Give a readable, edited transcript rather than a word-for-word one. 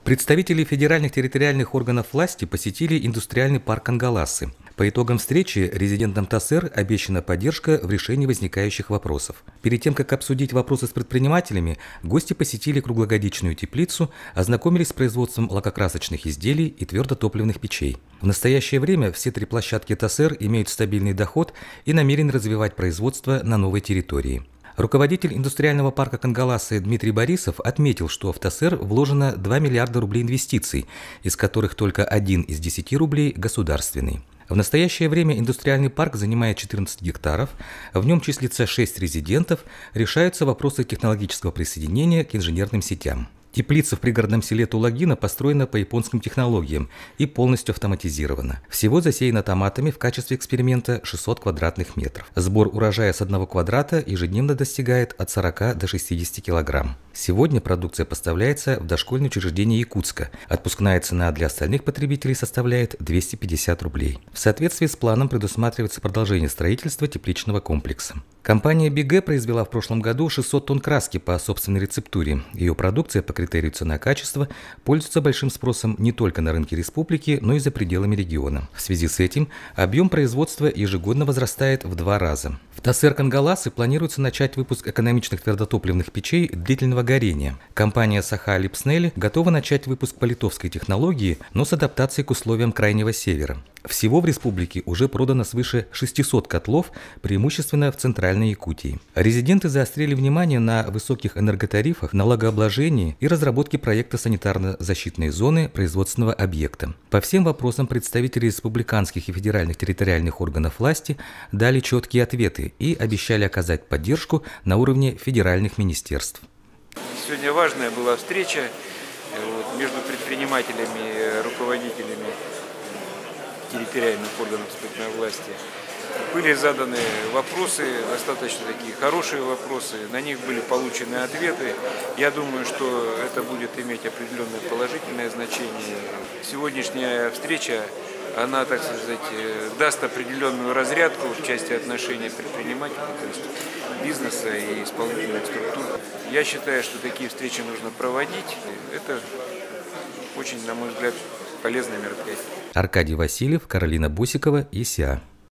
Представители федеральных территориальных органов власти посетили индустриальный парк Ангаласы. По итогам встречи резидентам ТАСЭР обещана поддержка в решении возникающих вопросов. Перед тем, как обсудить вопросы с предпринимателями, гости посетили круглогодичную теплицу, ознакомились с производством лакокрасочных изделий и твердотопливных печей. В настоящее время все три площадки ТАСЭР имеют стабильный доход и намерены развивать производство на новой территории. Руководитель индустриального парка Кангаласы Дмитрий Борисов отметил, что в ТАСЭР вложено 2 миллиарда рублей инвестиций, из которых только 1 из 10 рублей государственный. В настоящее время индустриальный парк занимает 14 гектаров, в нем числится 6 резидентов, решаются вопросы технологического присоединения к инженерным сетям. Теплица в пригородном селе Тулагина построена по японским технологиям и полностью автоматизирована. Всего засеяно томатами в качестве эксперимента 600 квадратных метров. Сбор урожая с 1 квадрата ежедневно достигает от 40 до 60 килограмм. Сегодня продукция поставляется в дошкольное учреждение Якутска. Отпускная цена для остальных потребителей составляет 250 рублей. В соответствии с планом предусматривается продолжение строительства тепличного комплекса. Компания БИГ произвела в прошлом году 600 тонн краски по собственной рецептуре. Ее продукция по критерию цена-качество пользуется большим спросом не только на рынке республики, но и за пределами региона. В связи с этим объем производства ежегодно возрастает в 2 раза. В ТАСЭР Кангаласы планируется начать выпуск экономичных твердотопливных печей длительного горения. Компания Саха-Липснель готова начать выпуск по литовской технологии, но с адаптацией к условиям Крайнего Севера. Всего в республике уже продано свыше 600 котлов, преимущественно в Центральной Якутии. Резиденты заострили внимание на высоких энерготарифах, налогообложении и разработке проекта санитарно-защитной зоны производственного объекта. По всем вопросам представители республиканских и федеральных территориальных органов власти дали четкие ответы и обещали оказать поддержку на уровне федеральных министерств. Сегодня важная была встреча между предпринимателями и руководителями территориальных органов исполнительной власти. Были заданы вопросы, достаточно такие хорошие вопросы, на них были получены ответы. Я думаю, что это будет иметь определенное положительное значение. Сегодняшняя встреча, она, так сказать, даст определенную разрядку в части отношений предпринимателей, то есть бизнеса и исполнительных структур. Я считаю, что такие встречи нужно проводить. Это очень, на мой взгляд, полезное мероприятие. Аркадий Васильев, Каролина Бусикова, ИСИА.